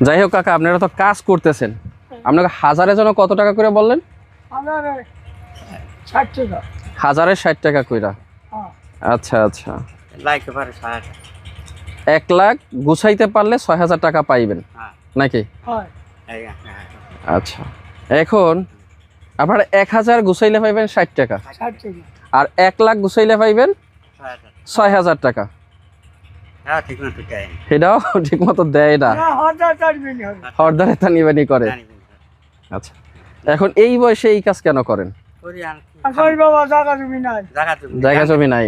যাই হোক কাকা, আপনারা তো কাজ করতেছেন, আপনাকে হাজারের জন্য কত টাকা করে বললেন? 1060 টাকা কইরা। আচ্ছা আচ্ছা, 1 লাখ গুছাইতে পারলে 6000 টাকা পাইবেন নাকি? আচ্ছা, এখন আপনার 1000 গুছাইলে পাইবেন 60 টাকা, আর 1 লাখ গুছাইলে পাইবেন 6000 টাকা। সেটাও ঠিক মতো দেয় না, হরদারে টানিবানি করে। আচ্ছা, এখন এই বয়সে এই কাজ কেন করেন? জায়গা জমি নাই,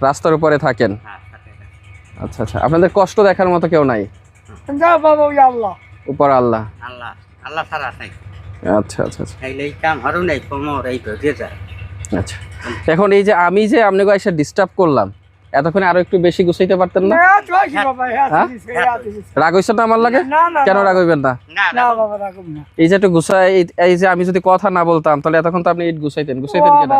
রাস্তার উপরে থাকেন। আচ্ছা আচ্ছা, আপনাদের কষ্ট দেখার মতো কেউ নাই? উপর আল্লাহ। আচ্ছা আচ্ছা আচ্ছা, এখন এই যে আমি যে আপনাকে এসে ডিস্টার্ব করলাম, এতক্ষণে আরো একটু বেশি গুছাইতে পারতেন না? রাগ হইছে না আমার লাগে? কেন রাগ হইবেন না? এই যে একটু গুছাই, এই যে আমি যদি কথা না বলতাম তাহলে এতক্ষণ তো আপনি ইট গুছাইতেন কেন?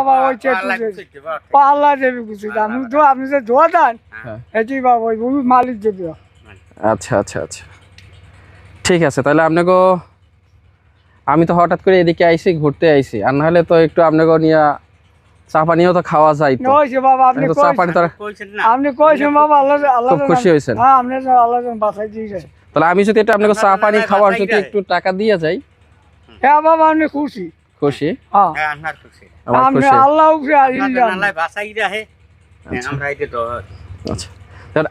আচ্ছা আচ্ছা আচ্ছা, ঠিক আছে। তাহলে আপনাকে, আমি তো হঠাৎ করে এদিকে আইছি, ঘুরতে আইছি, আর না হলে তো একটু আপনাকে নিয়ে চা পানিও তো খাওয়া যায়। তো চা পানি তো খুব খুশি হয়েছেন। তাহলে আমি যদি এটা আপনাকে চা পানি খাওয়ার যদি একটু টাকা দিয়ে যাই? হ্যাঁ বাবা, আপনি খুশি? খুশি,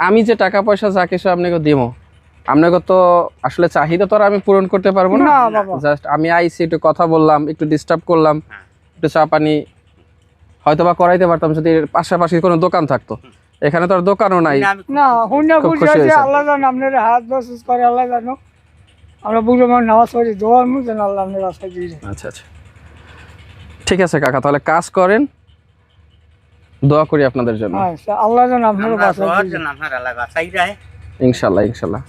আমি যে টাকা পয়সা যা কিছু আপনাকে দিব, আপনাকে তো আসলে চাহিদা তো আর আমি পূরণ করতে পারবো না। জাস্ট আমি আইসি, একটু কথা বললাম, একটু ডিস্টার্ব করলাম, একটু চা পানি হয়তো বা করাইতে পারতাম যদি পাশাপাশি কোনো দোকান থাকতো। এখানে তো আর দোকানও নাই। আল্লাহ জানো, আপনার হাত বসুস করে আল্লাহ জানো। আমরা বুঝে নামাজ পড়ি, দোয়ার মুখে আল্লাহ আপনার রাস্তায় দিয়ে। আচ্ছা আচ্ছা, ঠিক আছে কাকা, তাহলে কাজ করেন, দোয়া করি আপনাদের জন্য। আল্লাহ জানো আপনার ইনশাল্লাহ ইনশাল্লাহ।